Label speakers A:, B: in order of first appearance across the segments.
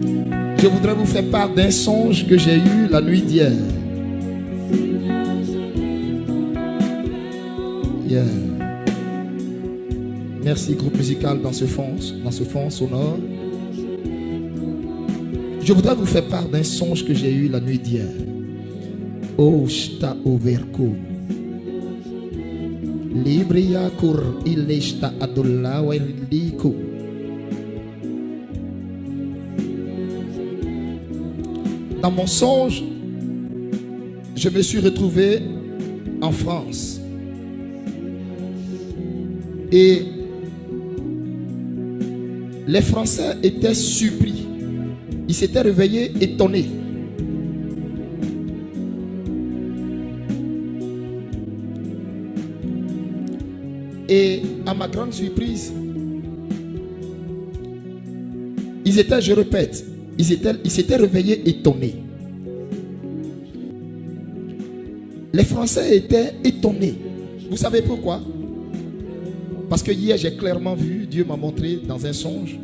A: Je voudrais vous faire part d'un songe que j'ai eu la nuit d'hier. Yeah. Merci groupe musical dans ce fond sonore. Je voudrais vous faire part d'un songe que j'ai eu la nuit d'hier. Oh, shta overko. Libria kur ileshta adolla wa iliko. Dans mon songe, je me suis retrouvé en France. Et les Français étaient surpris. Ils s'étaient réveillés étonnés. Et à ma grande surprise, ils s'étaient réveillés étonnés. Les Français étaient étonnés. Vous savez pourquoi? Parce que hier, j'ai clairement vu, Dieu m'a montré dans un songe.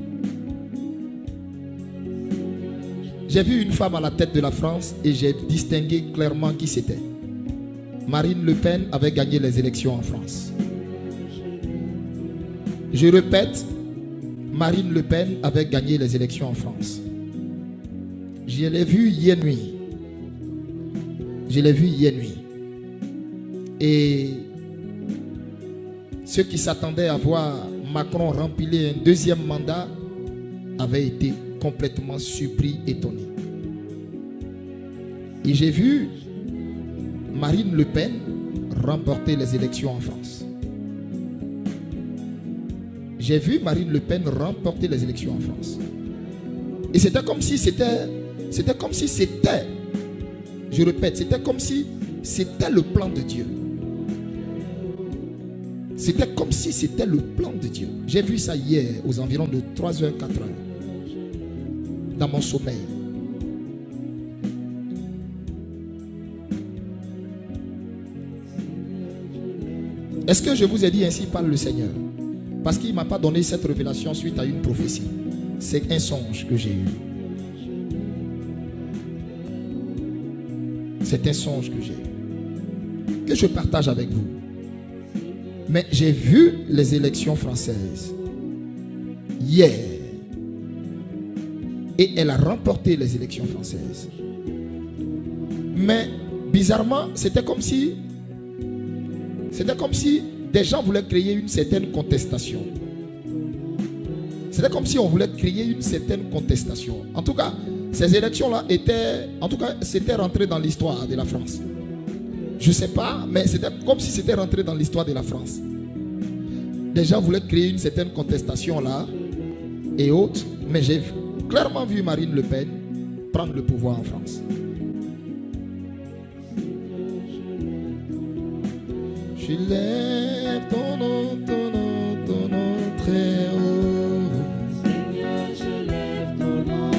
A: J'ai vu une femme à la tête de la France et j'ai distingué clairement qui c'était. Marine Le Pen avait gagné les élections en France. Je répète, Marine Le Pen avait gagné les élections en France. Je l'ai vu hier nuit. Et ceux qui s'attendaient à voir Macron remplir un deuxième mandat avaient été complètement surpris, étonnés. Et j'ai vu Marine Le Pen remporter les élections en France. J'ai vu Marine Le Pen remporter les élections en France. Et c'était comme si c'était, je répète, c'était comme si c'était le plan de Dieu. C'était comme si c'était le plan de Dieu. J'ai vu ça hier aux environs de 3h, 4h. Dans mon sommeil. Est-ce que je vous ai dit ainsi parle le Seigneur? Parce qu'il ne m'a pas donné cette révélation suite à une prophétie. C'est un songe que j'ai eu. C'est un songe que j'ai eu. Que je partage avec vous. Mais j'ai vu les élections françaises hier. Et elle a remporté les élections françaises. Mais bizarrement, c'était comme si des gens voulaient créer une certaine contestation. C'était comme si on voulait créer une certaine contestation. En tout cas, ces élections-là c'était rentré dans l'histoire de la France. Je ne sais pas, mais c'était comme si c'était rentré dans l'histoire de la France. Des gens voulaient créer une certaine contestation là et autres, mais j'ai clairement vu Marine Le Pen prendre le pouvoir en France. Je lève ton nom très haut. Seigneur, je lève ton nom.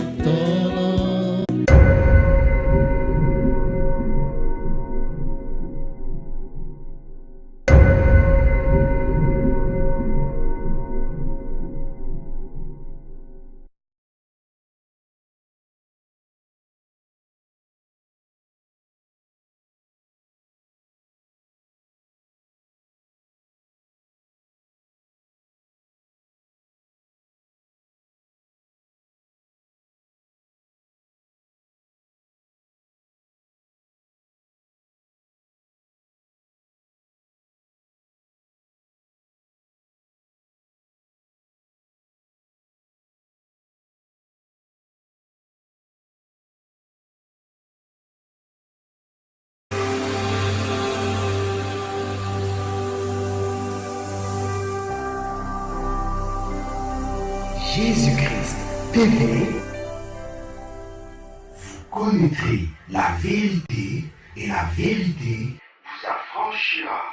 B: Jésus-Christ TV, vous connaîtrez la vérité et la vérité vous affranchira.